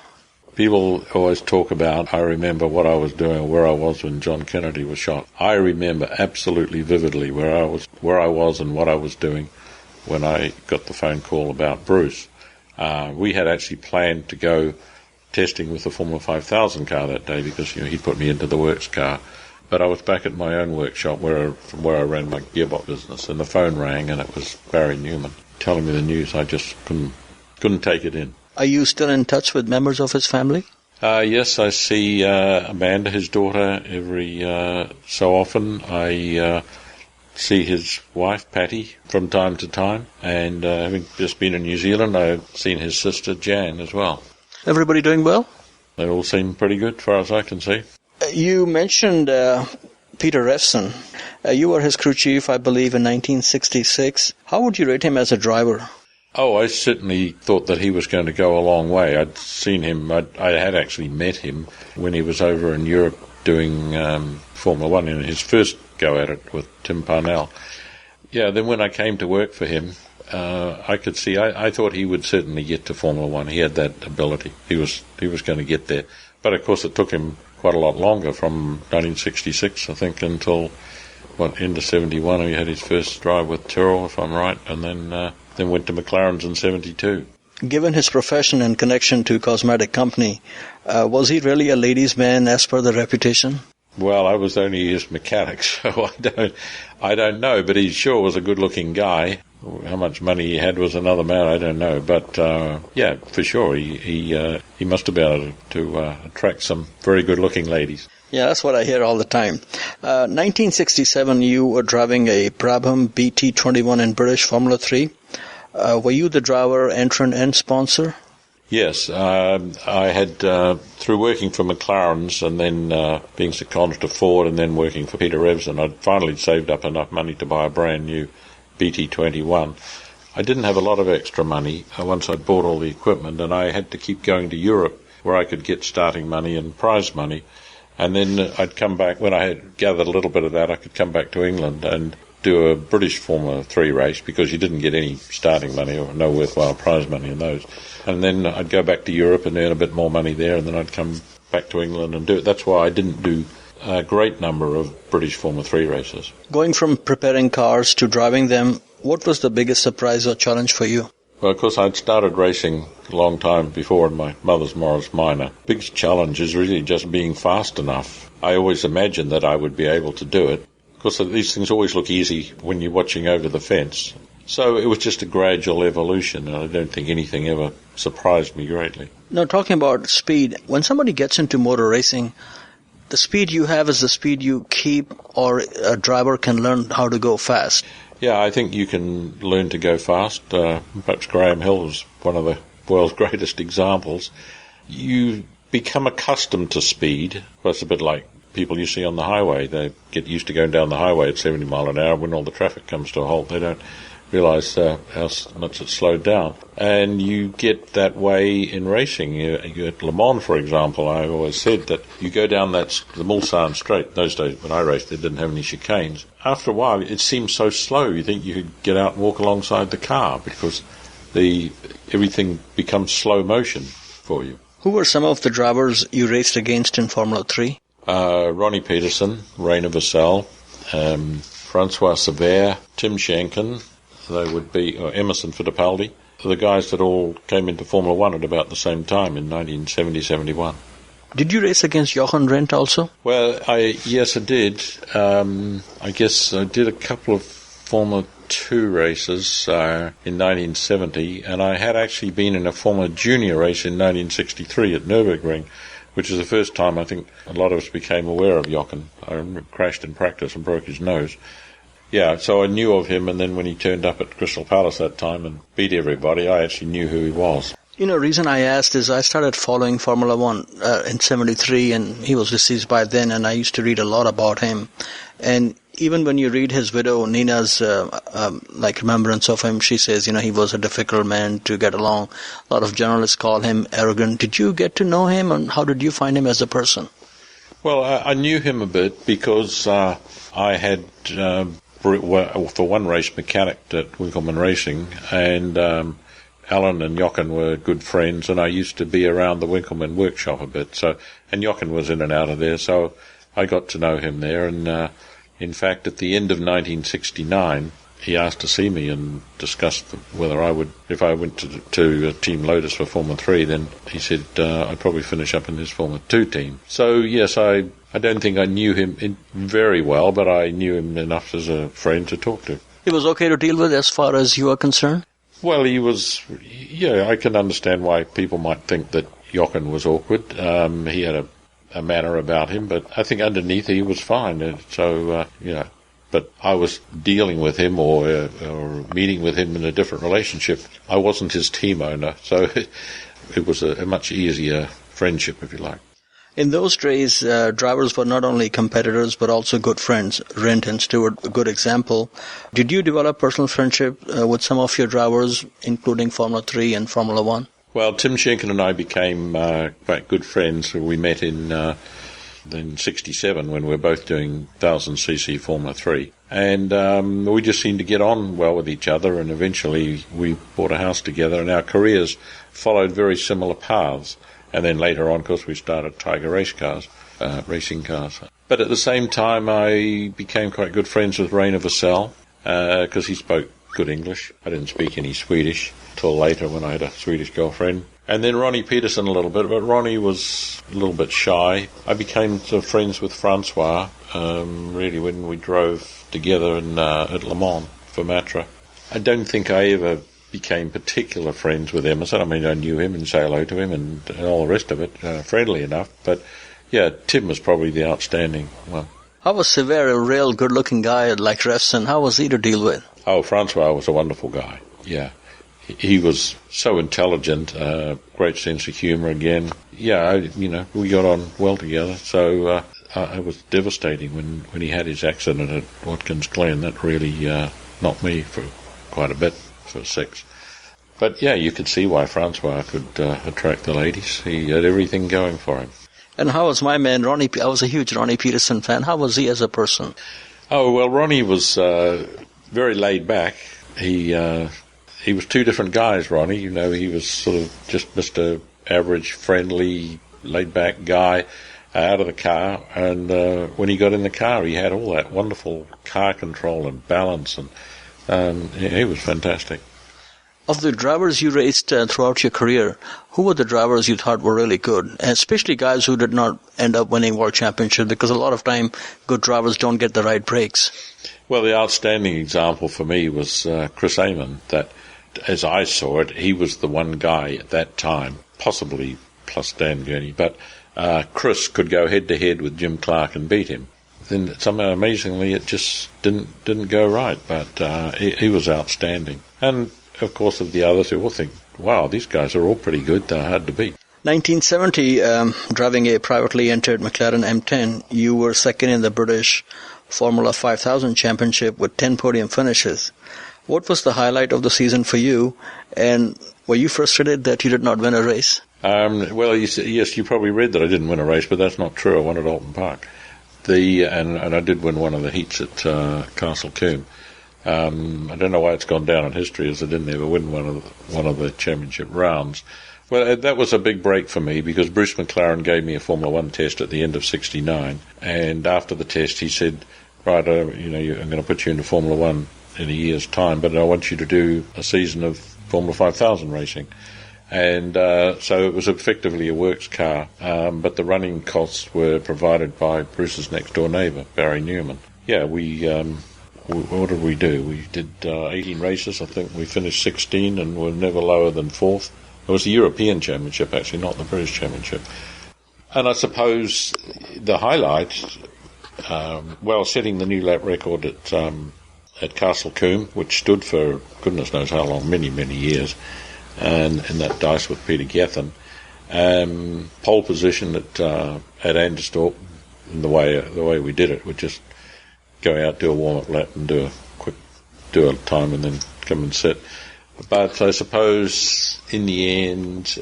People always talk about, I remember what I was doing or where I was when John Kennedy was shot. I remember absolutely vividly where I was and what I was doing when I got the phone call about Bruce. We had actually planned to go testing with the Formula 5000 car that day because he'd put me into the works car. But I was back at my own workshop where I ran my gearbox business, and the phone rang, and it was Barry Newman telling me the news. I just couldn't take it in. Are you still in touch with members of his family? Yes, I see Amanda, his daughter, every so often. I see his wife, Patty, from time to time. And having just been in New Zealand, I've seen his sister, Jan, as well. Everybody doing well? They all seem pretty good, as far as I can see. You mentioned Peter Revson. You were his crew chief, I believe, in 1966. How would you rate him as a driver? Oh, I certainly thought that he was going to go a long way. I'd seen him, I had actually met him when he was over in Europe doing Formula One in his first go at it with Tim Parnell. Yeah, then when I came to work for him, I could see, I thought he would certainly get to Formula One. He had that ability. He was going to get there. But of course it took him quite a lot longer, from 1966, I think, until, end of 71. He had his first drive with Tyrrell, if I'm right, and then went to McLaren's in 72. Given his profession and connection to cosmetic company, was he really a ladies' man as per the reputation? Well, I was only his mechanic, so I don't know, but he sure was a good-looking guy. How much money he had was another matter, I don't know. But, yeah, for sure, he must have been able to attract some very good-looking ladies. Yeah, that's what I hear all the time. 1967, you were driving a Brabham BT21 in British Formula 3. Were you the driver, entrant, and sponsor? Yes, I had, through working for McLaren's and then being seconded to Ford and then working for Peter Revson, I'd finally saved up enough money to buy a brand new BT21. I didn't have a lot of extra money once I'd bought all the equipment, and I had to keep going to Europe where I could get starting money and prize money. And then I'd come back, when I had gathered a little bit of that, I could come back to England and do a British Formula 3 race, because you didn't get any starting money or no worthwhile prize money in those. And then I'd go back to Europe and earn a bit more money there, and then I'd come back to England and do it. That's why I didn't do a great number of British Formula 3 races. Going from preparing cars to driving them, what was the biggest surprise or challenge for you? Well, of course, I'd started racing a long time before in my mother's Morris Minor. Big challenge is really just being fast enough. I always imagined that I would be able to do it. Of course, these things always look easy when you're watching over the fence. So it was just a gradual evolution, and I don't think anything ever surprised me greatly. Now, talking about speed, when somebody gets into motor racing, the speed you have is the speed you keep, or a driver can learn how to go fast? Yeah, I think you can learn to go fast. Perhaps Graham Hill was one of the world's greatest examples. You become accustomed to speed. Well, it's a bit like people you see on the highway. They get used to going down the highway at 70 mile an hour. When all the traffic comes to a halt, they don't realise how much it's slowed down. And you get that way in racing. You at Le Mans, for example, I always said that you go down the Mulsanne Straight. Those days when I raced, they didn't have any chicanes. After a while, it seems so slow. You think you could get out and walk alongside the car, because everything becomes slow motion for you. Who were some of the drivers you raced against in Formula 3? Ronnie Peterson, Rainer Vassell, Francois Sever, Tim Schenken. They would be Emerson Fittipaldi, the guys that all came into Formula 1 at about the same time in 1970-71. Did you race against Jochen Rindt also? Well, yes, I did. I guess I did a couple of Formula 2 races in 1970, and I had actually been in a Formula Junior race in 1963 at Nürburgring, which is the first time I think a lot of us became aware of Jochen. I crashed in practice and broke his nose. Yeah, so I knew of him, and then when he turned up at Crystal Palace that time and beat everybody, I actually knew who he was. You know, the reason I asked is I started following Formula 1 in 73, and he was deceased by then, and I used to read a lot about him. And even when you read his widow, Nina's, remembrance of him, she says, he was a difficult man to get along. A lot of journalists call him arrogant. Did you get to know him, and how did you find him as a person? Well, I knew him a bit because I had... for one race mechanicked at Winkelmann Racing, and Alan and Jochen were good friends, and I used to be around the Winkelmann workshop a bit. And Jochen was in and out of there, so I got to know him there. And in fact, at the end of 1969, he asked to see me and discussed whether I would, if I went to Team Lotus for Formula 3, then he said I'd probably finish up in his Formula 2 team. So yes, I don't think I knew him very well, but I knew him enough as a friend to talk to. He was okay to deal with as far as you are concerned? Well, he was, I can understand why people might think that Jochen was awkward. He had a manner about him, but I think underneath he was fine. But I was dealing with him or meeting with him in a different relationship. I wasn't his team owner, so it was a much easier friendship, if you like. In those days, drivers were not only competitors but also good friends. Rindt and Stewart, a good example. Did you develop personal friendship with some of your drivers, including Formula 3 and Formula 1? Well, Tim Schenken and I became quite good friends. We met in 67 when we were both doing 1000cc Formula 3. And we just seemed to get on well with each other, and eventually we bought a house together, and our careers followed very similar paths. And then later on, of course, we started Tiger race cars, racing cars. But at the same time, I became quite good friends with Rainer Vassell, because he spoke good English. I didn't speak any Swedish till later when I had a Swedish girlfriend. And then Ronnie Peterson a little bit, but Ronnie was a little bit shy. I became sort of friends with Francois, really, when we drove together at Le Mans for Matra. I don't think I ever became particular friends with Emerson. I mean, I knew him and say hello to him and all the rest of it, friendly enough. But, yeah, Tim was probably the outstanding one. How was Sever, a real good-looking guy like Refson? How was he to deal with? Oh, Francois was a wonderful guy, yeah. He was so intelligent, great sense of humour again. Yeah, we got on well together. So it was devastating when he had his accident at Watkins Glen. That really not me for quite a bit, for 6. But yeah, you could see why Francois could attract the ladies. He had everything going for him. And how was my man, Ronnie? I was a huge Ronnie Peterson fan. How was he as a person? Oh, well, Ronnie was very laid back. He was two different guys, Ronnie. You know, he was sort of just Mr. Average, friendly, laid back guy out of the car. And when he got in the car, he had all that wonderful car control and balance. And he was fantastic. Of the drivers you raced throughout your career, who were the drivers you thought were really good? And especially guys who did not end up winning world championships, because a lot of time good drivers don't get the right breaks. Well, the outstanding example for me was Chris Amon. That, as I saw it, he was the one guy at that time, possibly plus Dan Gurney, but Chris could go head-to-head with Jim Clark and beat him. Then somehow, amazingly, it just didn't go right, but he was outstanding. And of course, of the others who all think, wow, these guys are all pretty good, they're hard to beat. 1970, driving a privately entered McLaren M10, you were second in the British Formula 5000 Championship with 10 podium finishes. What was the highlight of the season for you, and were you frustrated that you did not win a race? Well, yes, you probably read that I didn't win a race, but that's not true. I won at Alton Park. And I did win one of the heats at Castle Combe. I don't know why it's gone down in history as I didn't ever win one of the championship rounds. Well, that was a big break for me because Bruce McLaren gave me a Formula 1 test at the end of '69, and after the test he said, right, I'm going to put you into Formula 1 in a year's time, but I want you to do a season of Formula 5000 racing. And so it was effectively a works car, but the running costs were provided by Bruce's next-door neighbour, Barry Newman. Yeah, what did we do? We did 18 races. I think we finished 16 and were never lower than 4th. It was the European Championship, actually, not the British Championship. And I suppose the highlight, setting the new lap record at Castle Combe, which stood for goodness knows how long, many, many years, and in that dice with Peter Gethin. Pole position at Anderstorp, and the way we did it, we just go out, do a warm-up lap and do a time and then come and sit. But I suppose in the end,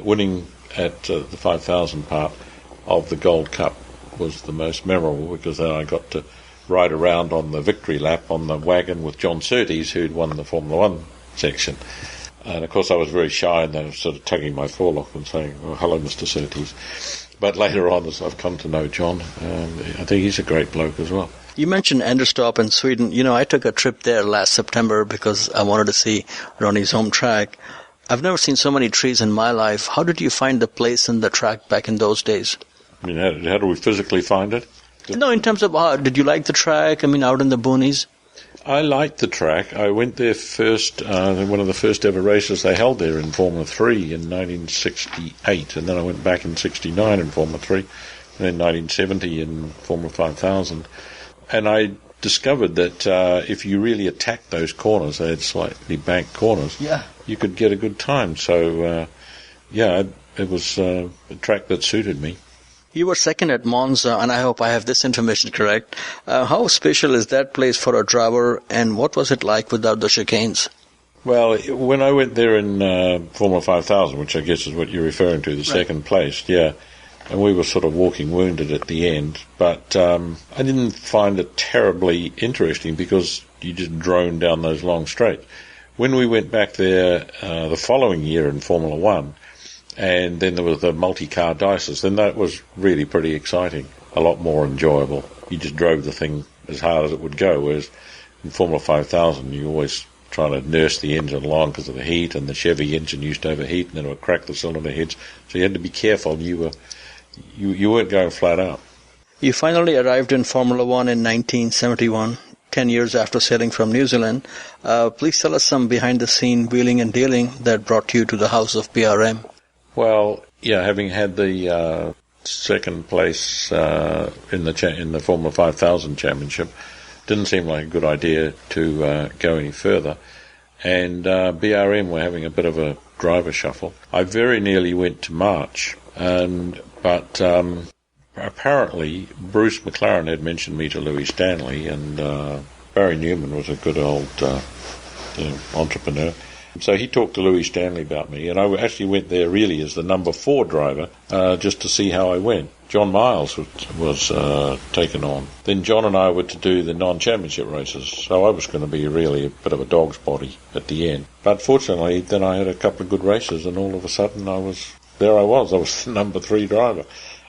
winning at the 5,000 part of the Gold Cup was the most memorable because then I got to ride around on the victory lap on the wagon with John Surtees, who'd won the Formula 1 section. And of course I was very shy and they were sort of tugging my forelock and saying, oh, hello, Mr. Surtees. But later on, as I've come to know John, I think he's a great bloke as well. You mentioned Anderstorp in Sweden. You know, I took a trip there last September because I wanted to see Ronnie's home track. I've never seen so many trees in my life. How did you find the place and the track back in those days? I mean, how do we physically find it? No, in terms of did you like the track? I mean, out in the boonies? I liked the track. I went there first, one of the first ever races they held there in Formula 3 in 1968, and then I went back in 69 in Formula 3, and then 1970 in Formula 5000. And I discovered that if you really attacked those corners, they had slightly banked corners, you could get a good time. So, it was a track that suited me. You were second at Monza, and I hope I have this information correct. How special is that place for a driver, and what was it like without the chicanes? Well, when I went there in Formula 5000, which I guess is what you're referring to, the second place, and we were sort of walking wounded at the end, but I didn't find it terribly interesting because you just drone down those long straights. When we went back there the following year in Formula 1, and then there was the multi-car dices, then that was really pretty exciting, a lot more enjoyable. You just drove the thing as hard as it would go, whereas in Formula 5000 you always trying to nurse the engine along because of the heat, and the Chevy engine used to overheat and then it would crack the cylinder heads, so you had to be careful. You weren't going flat out. You finally arrived in Formula 1 in 1971, 10 years after sailing from New Zealand. Please tell us some behind-the-scene wheeling and dealing that brought you to the house of BRM. Well, having had the second place in the Formula 5000 Championship, didn't seem like a good idea to go any further. And BRM were having a bit of a driver shuffle. I very nearly went to March, but apparently Bruce McLaren had mentioned me to Louis Stanley, and Barry Newman was a good old entrepreneur. So he talked to Louis Stanley about me, and I actually went there really as the number 4 driver, just to see how I went. John Miles was taken on. Then John and I were to do the non-championship races, so I was going to be really a bit of a dog's body at the end. But fortunately, then I had a couple of good races, and all of a sudden I was the number 3 driver.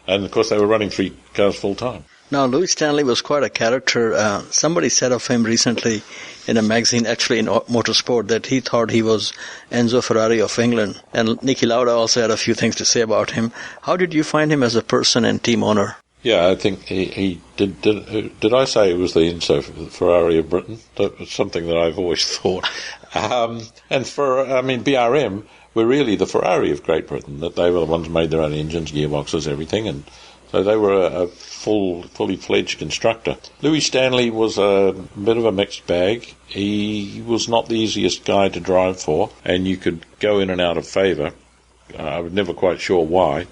And of course they were running 3 cars full time. Now, Louis Stanley was quite a character. Somebody said of him recently in a magazine, actually in Motorsport, that he thought he was Enzo Ferrari of England. And Niki Lauda also had a few things to say about him. How did you find him as a person and team owner? Yeah, I think he did. Did I say it was the Enzo Ferrari of Britain? That was something that I've always thought. BRM were really the Ferrari of Great Britain. That they were the ones who made their own engines, gearboxes, everything, and so they were a fully fledged constructor. Louis Stanley was a bit of a mixed bag. He was not the easiest guy to drive for, and you could go in and out of favour. I was never quite sure why.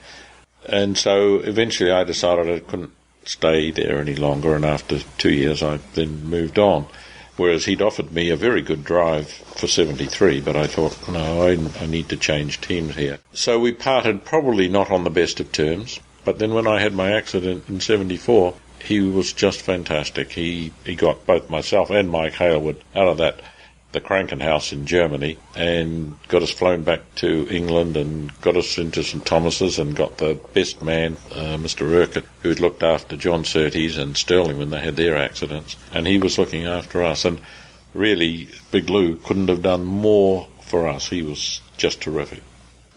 And so eventually I decided I couldn't stay there any longer, and after 2 years I then moved on. Whereas he'd offered me a very good drive for 73, but I thought, no, I need to change teams here. So we parted probably not on the best of terms. But then when I had my accident in 74, he was just fantastic. He got both myself and Mike Hailwood out of the Krankenhaus in Germany and got us flown back to England and got us into St Thomas's and got the best man, Mr Urquhart, who had looked after John Surtees and Sterling when they had their accidents. And he was looking after us. And really, Big Lou couldn't have done more for us. He was just terrific.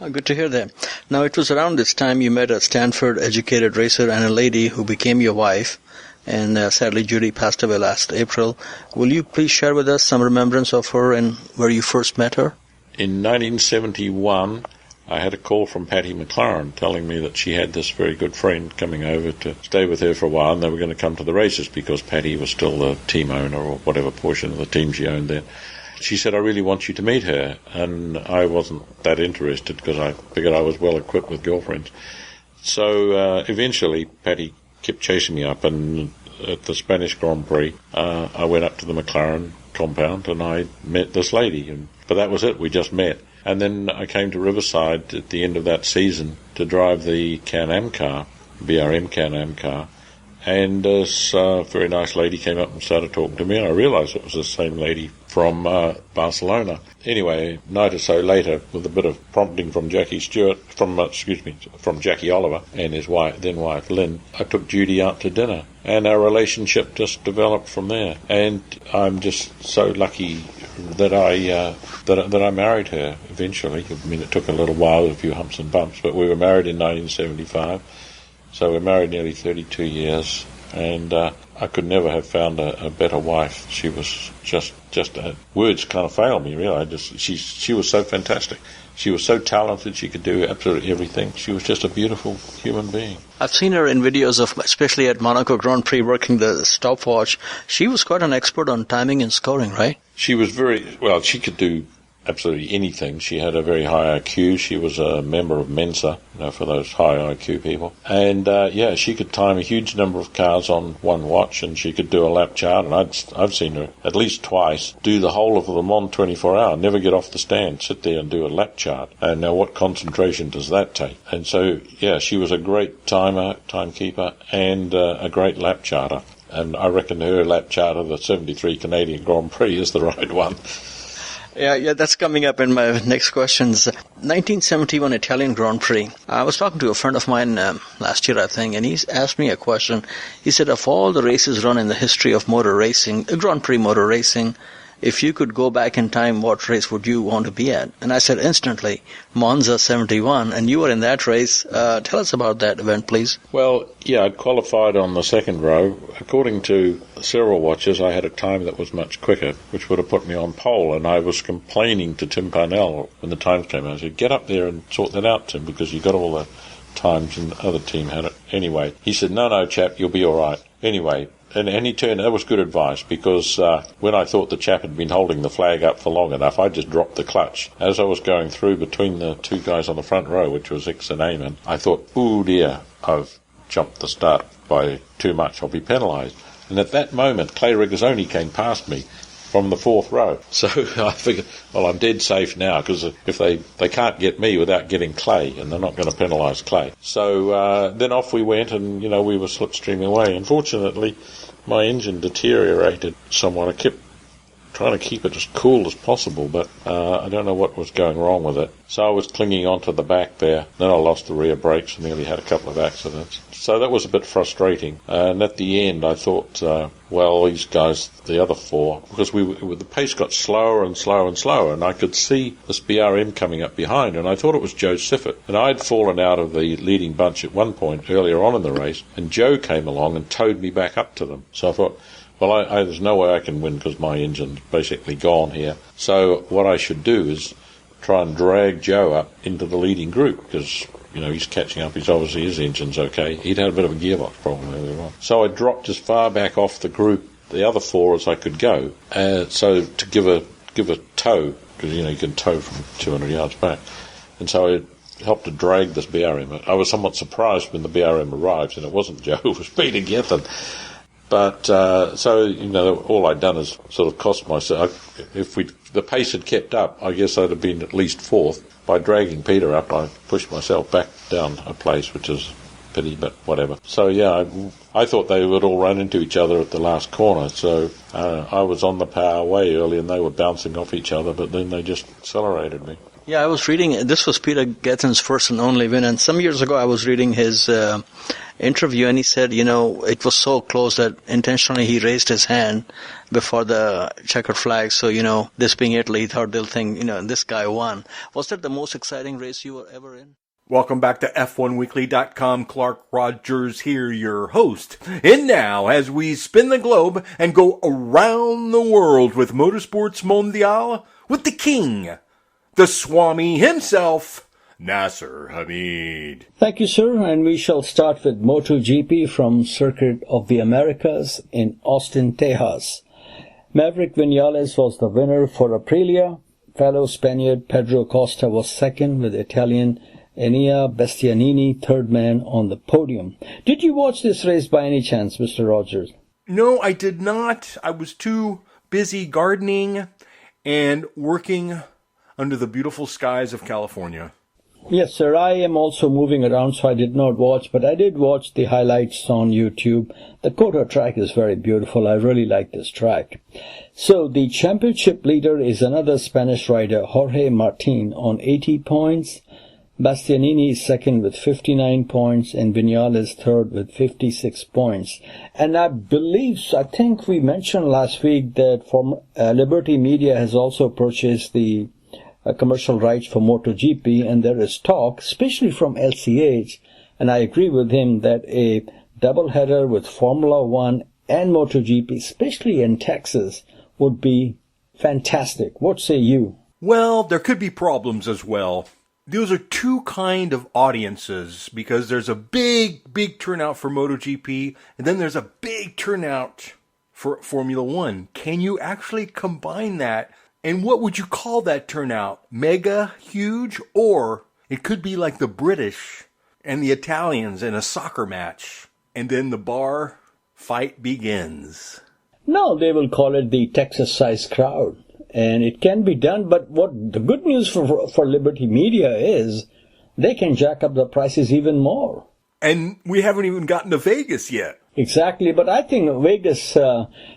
Oh, good to hear that. Now, it was around this time you met a Stanford-educated racer and a lady who became your wife, and sadly Judy passed away last April. Will you please share with us some remembrance of her and where you first met her? In 1971, I had a call from Patty McLaren telling me that she had this very good friend coming over to stay with her for a while, and they were going to come to the races because Patty was still the team owner or whatever portion of the team she owned there. She said, I really want you to meet her, and I wasn't that interested because I figured I was well equipped with girlfriends. So eventually Patty kept chasing me up, and at the Spanish Grand Prix I went up to the McLaren compound and I met this lady, but that was it, we just met. And then I came to Riverside at the end of that season to drive the Can-Am car, BRM Can-Am car. And this very nice lady came up and started talking to me, and I realised it was the same lady from Barcelona. Anyway, a night or so later, with a bit of prompting from Jackie Oliver and his then wife Lynn, I took Judy out to dinner, and our relationship just developed from there. And I'm just so lucky that I married her eventually. I mean, it took a little while, a few humps and bumps, but we were married in 1975. So we're married nearly 32 years, and I could never have found a better wife. She was just words kind of fail me, really. She was so fantastic. She was so talented. She could do absolutely everything. She was just a beautiful human being. I've seen her in videos of, especially at Monaco Grand Prix, working the stopwatch. She was quite an expert on timing and scoring, right? She was she could do absolutely anything. She had a very high IQ. She was a member of Mensa, for those high IQ people. And she could time a huge number of cars on one watch, and she could do a lap chart. And I've seen her at least twice do the whole of the Le Mans 24-hour, never get off the stand, sit there and do a lap chart. And now what concentration does that take? And so, she was a great timekeeper, and a great lap charter. And I reckon her lap chart of the 73 Canadian Grand Prix is the right one. Yeah, that's coming up in my next questions. 1971 Italian Grand Prix. I was talking to a friend of mine last year, I think, and he asked me a question. He said, of all the races run in the history of motor racing, Grand Prix motor racing, if you could go back in time, what race would you want to be at? And I said instantly, Monza 71, and you were in that race. Tell us about that event, please. Well, I'd qualified on the second row. According to several watches, I had a time that was much quicker, which would have put me on pole, and I was complaining to Tim Parnell when the times came out. I said, get up there and sort that out, Tim, because you got all the times and the other team had it. Anyway, he said, no, chap, you'll be all right. Anyway, and he turned, that was good advice, because when I thought the chap had been holding the flag up for long enough, I just dropped the clutch. As I was going through between the two guys on the front row, which was X and Eamon, I thought, oh dear, I've jumped the start by too much, I'll be penalised. And at that moment, Clay Riggers only came past me from the fourth row. So I figured, well, I'm dead safe now, because if they can't get me without getting Clay, and they're not going to penalise Clay. So then off we went, and, we were slipstreaming away. Unfortunately, my engine deteriorated somewhat. I kept trying to keep it as cool as possible, but I don't know what was going wrong with it. So I was clinging onto the back there. Then I lost the rear brakes and nearly had a couple of accidents. So that was a bit frustrating. And at the end, I thought, well, these guys, the other four, because the pace got slower and slower and slower, and I could see this BRM coming up behind, and I thought it was Joe Siffert. And I'd fallen out of the leading bunch at one point earlier on in the race, and Joe came along and towed me back up to them. So I thought, well, there's no way I can win because my engine's basically gone here. So what I should do is try and drag Joe up into the leading group, because, he's catching up. Obviously his engine's okay. He'd had a bit of a gearbox problem earlier on. So I dropped as far back off the group, the other four, as I could go. So to give a tow, because, you can tow from 200 yards back. And so I helped to drag this BRM. I was somewhat surprised when the BRM arrived, and it wasn't Joe, it was Peter Gethin. But, all I'd done is sort of cost myself. If the pace had kept up, I guess I'd have been at least fourth. By dragging Peter up, I pushed myself back down a place, which is a pity, but whatever. So, yeah, I thought they would all run into each other at the last corner. So I was on the power way early, and they were bouncing off each other, but then they just accelerated me. Yeah, I was reading, this was Peter Gethin's first and only win, and some years ago I was reading his interview, and he said, it was so close that intentionally he raised his hand before the checkered flag, so, this being Italy, he thought they'll think, this guy won. Was that the most exciting race you were ever in? Welcome back to F1Weekly.com. Clark Rogers here, your host. And now, as we spin the globe and go around the world with Motorsports Mondial, with the king, the Swami himself, Nasir Hamid. Thank you, sir, and we shall start with MotoGP from Circuit of the Americas in Austin, Texas. Maverick Vinales was the winner for Aprilia. Fellow Spaniard Pedro Costa was second, with Italian Enea Bastianini third man on the podium. Did you watch this race by any chance, Mr. Rogers? No, I did not. I was too busy gardening and working under the beautiful skies of California. Yes, sir. I am also moving around, so I did not watch, but I did watch the highlights on YouTube. The Toto track is very beautiful. I really like this track. So the championship leader is another Spanish rider, Jorge Martin, on 80 points. Bastianini is second with 59 points, and Vinales third with 56 points. And I think we mentioned last week that Liberty Media has also purchased the commercial rights for MotoGP, and there is talk, especially from LCH, and I agree with him, that a doubleheader with Formula One and MotoGP, especially in Texas, would be fantastic. What say you? Well, there could be problems as well. Those are two kind of audiences, because there's a big turnout for MotoGP, and then there's a big turnout for Formula One. Can you actually combine that? And what would you call that turnout? Mega huge? Or it could be like the British and the Italians in a soccer match, and then the bar fight begins. No, they will call it the Texas-sized crowd. And it can be done, but what the good news for Liberty Media is they can jack up the prices even more. And we haven't even gotten to Vegas yet. Exactly, but I think Vegas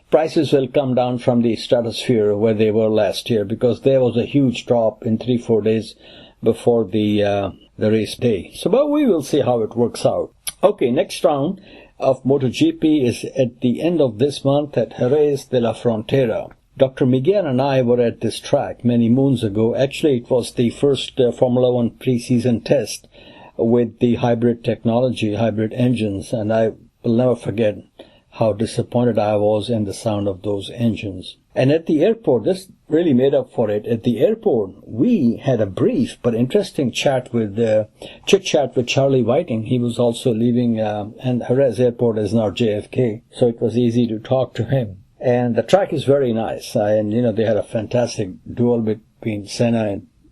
prices will come down from the stratosphere where they were last year, because there was a huge drop in 3-4 days before the race day. So, but we will see how it works out. Okay, next round of MotoGP is at the end of this month at Jerez de la Frontera. Dr. Miguel and I were at this track many moons ago. Actually, it was the first Formula One pre-season test with the hybrid technology, hybrid engines, and I will never forget how disappointed I was in the sound of those engines. And at the airport, this really made up for it. At the airport, we had a brief but interesting chit-chat with Charlie Whiting. He was also leaving, and Jerez Airport is now JFK, so it was easy to talk to him. And the track is very nice. And, they had a fantastic duel between Senna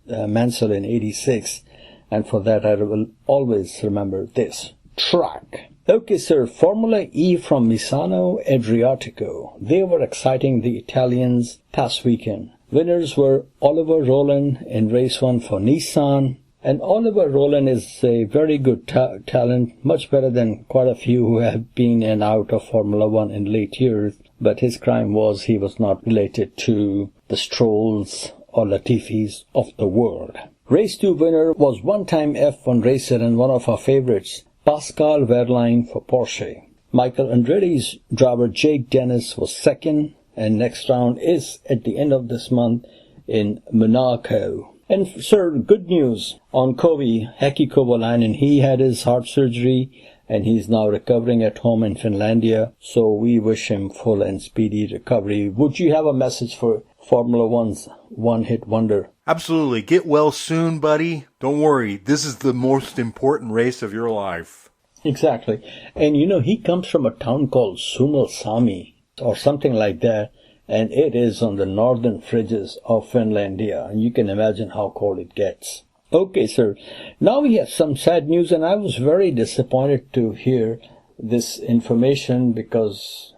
and Mansell in '86. And for that, I will always remember this track. Okay, sir, Formula E from Misano Adriatico. They were exciting the Italians past weekend. Winners were Oliver Rowland in race 1 for Nissan. And Oliver Rowland is a very good talent, much better than quite a few who have been in and out of Formula 1 in late years. But his crime was he was not related to the Strolls or Latifis of the world. Race 2 winner was one-time F1 racer and one of our favorites, Pascal Wehrlein for Porsche. Michael Andretti's driver Jake Dennis was second, and next round is at the end of this month in Monaco. And sir, good news on Heikki Kovalainen. He had his heart surgery and he's now recovering at home in Finlandia. So we wish him full and speedy recovery. Would you have a message for Formula One's one-hit wonder? Absolutely. Get well soon, buddy. Don't worry. This is the most important race of your life. Exactly. And you know, he comes from a town called Suomussalmi or something like that. And it is on the northern fringes of Finlandia. And you can imagine how cold it gets. Okay, sir. Now we have some sad news, and I was very disappointed to hear this information because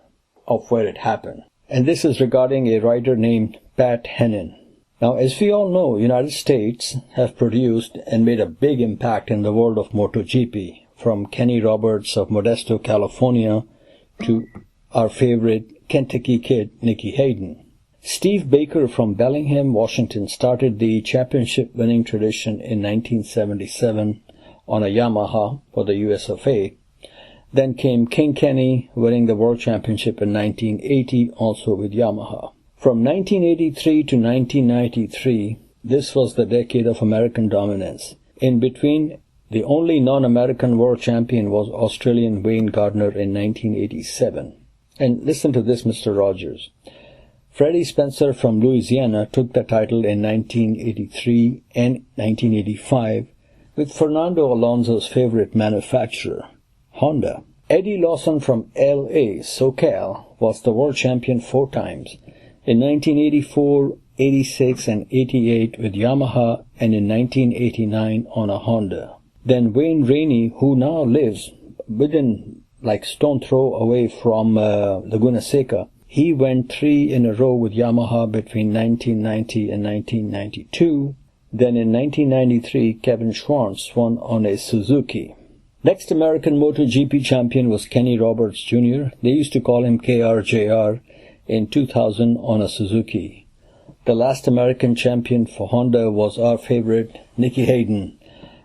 of where it happened. And this is regarding a rider named Pat Hennen. Now, as we all know, United States have produced and made a big impact in the world of MotoGP, from Kenny Roberts of Modesto, California, to our favorite Kentucky kid, Nicky Hayden. Steve Baker from Bellingham, Washington, started the championship-winning tradition in 1977 on a Yamaha for the US of A. Then came King Kenny, winning the World Championship in 1980, also with Yamaha. From 1983 to 1993, this was the decade of American dominance. In between, the only non-American world champion was Australian Wayne Gardner in 1987. And listen to this, Mr. Rogers. Freddie Spencer from Louisiana took the title in 1983 and 1985 with Fernando Alonso's favorite manufacturer, Honda. Eddie Lawson from L.A., SoCal, was the world champion 4 times, in 1984, 86, and 88 with Yamaha, and in 1989 on a Honda. Then Wayne Rainey, who now lives within stone throw away from Laguna Seca. He went 3 in a row with Yamaha between 1990 and 1992. Then in 1993, Kevin Schwantz won on a Suzuki. Next American MotoGP champion was Kenny Roberts Jr. They used to call him KRJR in 2000 on a Suzuki. The last American champion for Honda was our favorite, Nicky Hayden.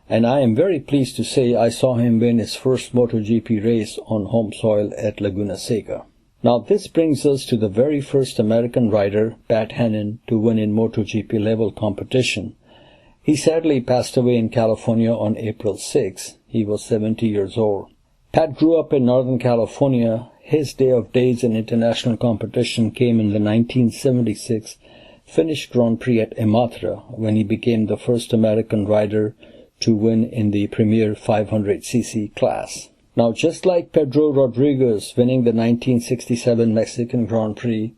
And I am very pleased to say I saw him win his first MotoGP race on home soil at Laguna Seca. Now this brings us to the very first American rider, Pat Hennen, to win in MotoGP level competition. He sadly passed away in California on April 6. He was 70 years old. Pat grew up in Northern California. His day of days in international competition came in the 1976 Finnish Grand Prix at Imatra, when he became the first American rider to win in the Premier 500cc class. Now, just like Pedro Rodriguez winning the 1967 Mexican Grand Prix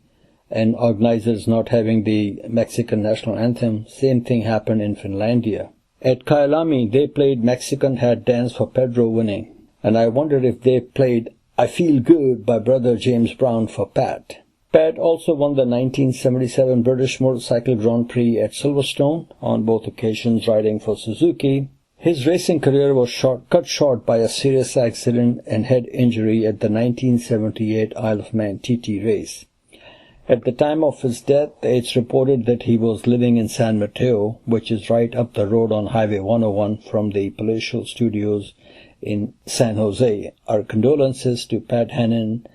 and organizers not having the Mexican national anthem, same thing happened in Finlandia. At Kyalami, they played Mexican Hat Dance for Pedro winning, and I wondered if they played I Feel Good by Brother James Brown for Pat. Pat also won the 1977 British Motorcycle Grand Prix at Silverstone, on both occasions riding for Suzuki. His racing career was cut short by a serious accident and head injury at the 1978 Isle of Man TT race. At the time of his death, it's reported that he was living in San Mateo, which is right up the road on Highway 101 from the Palatial Studios in San Jose. Our condolences to Pat Hennen,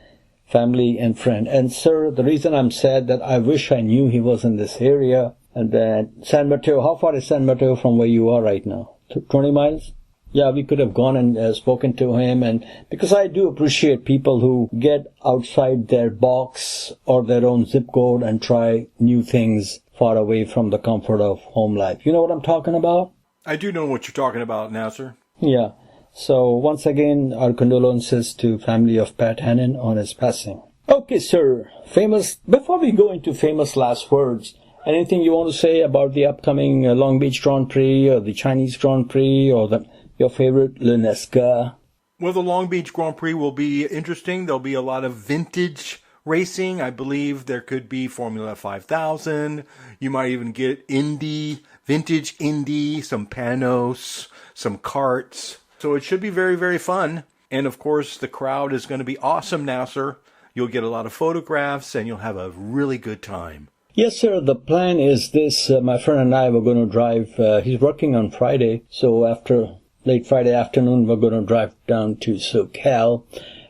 family and friend. And sir, the reason I'm sad that I wish I knew he was in this area. And then San Mateo, how far is San Mateo from where you are right now? 20 miles? Yeah, we could have gone and spoken to him, and because I do appreciate people who get outside their box or their own zip code and try new things far away from the comfort of home life. You know what I'm talking about? I do know what you're talking about, Nasir. Yeah. So once again, our condolences to family of Pat Hennen on his passing. Okay, sir. Before we go into famous last words, anything you want to say about the upcoming Long Beach Grand Prix or the Chinese Grand Prix or your favorite Le Nesca? Well, the Long Beach Grand Prix will be interesting. There'll be a lot of vintage racing. I believe there could be Formula 5000. You might even get Indy, vintage Indy, some Panos, some karts. So it should be very, very fun. And of course, the crowd is going to be awesome, Nasir. You'll get a lot of photographs and you'll have a really good time. Yes, sir. The plan is this. My friend and I were going to drive. He's working on Friday. So after late Friday afternoon, we're going to drive down to SoCal.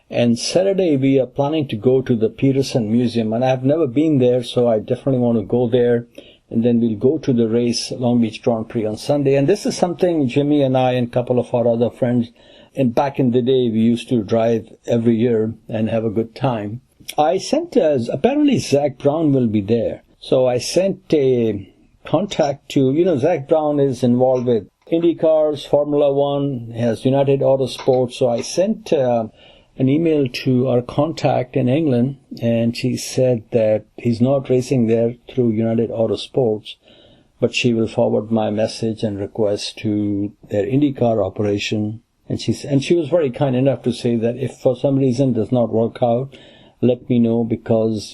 And Saturday, we are planning to go to the Peterson Museum. And I've never been there, so I definitely want to go there. And then we'll go to the race, Long Beach Grand Prix on Sunday. And this is something Jimmy and I and a couple of our other friends, and back in the day, we used to drive every year and have a good time. I sent, apparently Zach Brown will be there. So I sent a contact to, Zach Brown is involved with Indy cars, Formula One, has United Autosports. So I sent an email to our contact in England, and she said that he's not racing there through United Autosports, but she will forward my message and request to their IndyCar operation. And she was very kind enough to say that if for some reason it does not work out, let me know, because,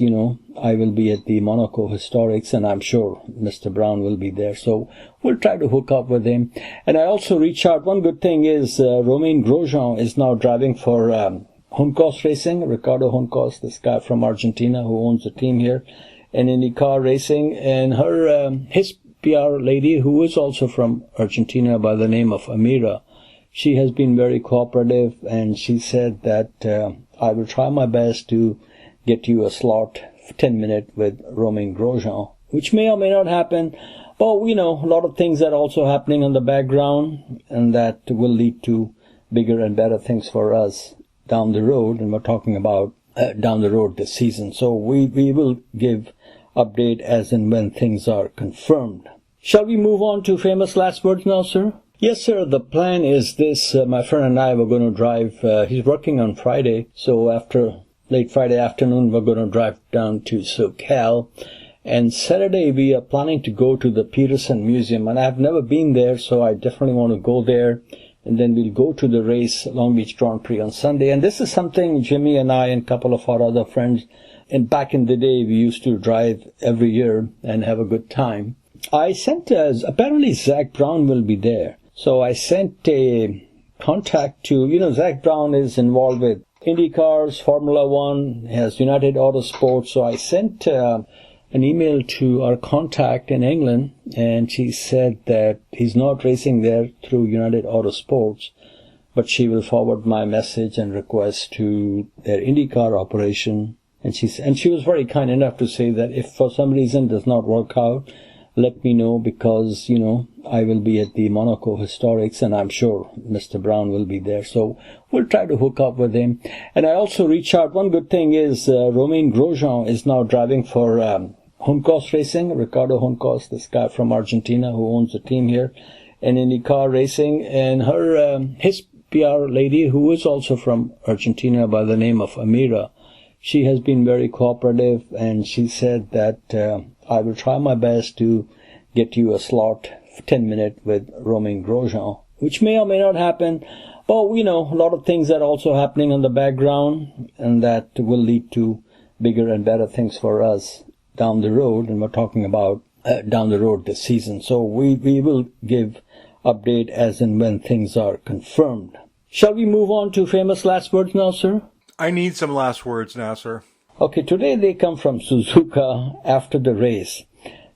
I will be at the Monaco Historics, and I'm sure Mr. Brown will be there. So we'll try to hook up with him. And I also reach out. One good thing is Romain Grosjean is now driving for Juncos Racing, Ricardo Juncos, this guy from Argentina who owns a team here, and IndyCar Racing. And his PR lady, who is also from Argentina by the name of Amira, she has been very cooperative, and she said that I will try my best to get you a slot, 10-minute with Romain Grosjean, which may or may not happen. But, a lot of things are also happening on the background, and that will lead to bigger and better things for us down the road, and we're talking about down the road this season. So we will give update as and when things are confirmed. Shall we move on to famous last words now, sir? Yes, sir. The plan is this. My friend and I were going to drive. He's working on Friday. So after late Friday afternoon, we're going to drive down to SoCal. And Saturday, we are planning to go to the Peterson Museum. And I've never been there, so I definitely want to go there. And then we'll go to the race, Long Beach Grand Prix on Sunday. And this is something Jimmy and I and a couple of our other friends, and back in the day, we used to drive every year and have a good time. I sent, apparently Zach Brown will be there. So I sent a contact to, Zach Brown is involved with Indy cars, Formula One, has United Autosports. So I sent an email to our contact in England, and she said that he's not racing there through United Autosports, but she will forward my message and request to their IndyCar operation. And she was very kind enough to say that if for some reason it does not work out, let me know, because, I will be at the Monaco Historics, and I'm sure Mr. Brown will be there. So we'll try to hook up with him. And I also reach out. One good thing is Romain Grosjean is now driving for Juncos Racing, Ricardo Juncos, this guy from Argentina who owns a team here, and IndyCar Racing. And his PR lady, who is also from Argentina by the name of Amira, she has been very cooperative, and she said that I will try my best to get you a slot, 10-minute with Romain Grosjean, which may or may not happen. But, a lot of things are also happening on the background, and that will lead to bigger and better things for us down the road, and we're talking about down the road this season. So we will give update as and when things are confirmed. Shall we move on to famous last words now, sir? I need some last words, Nasir. Okay, today they come from Suzuka after the race.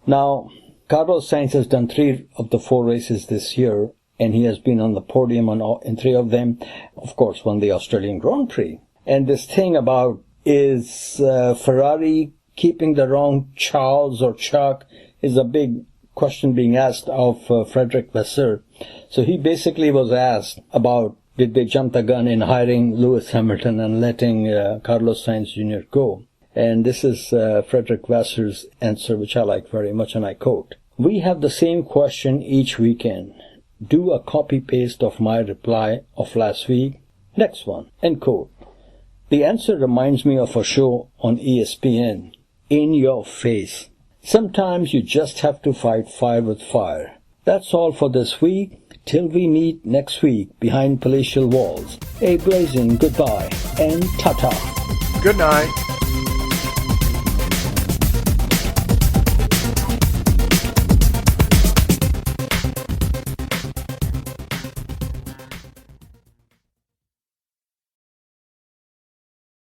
Now, Carlos Sainz has done 3 of the 4 races this year, and he has been on the podium in 3 of them. Of course, won the Australian Grand Prix. And this thing about is Ferrari keeping the wrong Charles or Chuck is a big question being asked of Frederick Vasseur. So he basically was asked about, did they jump the gun in hiring Lewis Hamilton and letting Carlos Sainz Jr. go? And this is Frederick Vasseur's answer, which I like very much, and I quote, "We have the same question each weekend. Do a copy-paste of my reply of last week. Next one." End quote. The answer reminds me of a show on ESPN, In Your Face. Sometimes you just have to fight fire with fire. That's all for this week. till we meet next week behind palatial walls, a blazing goodbye and ta-ta. Good night.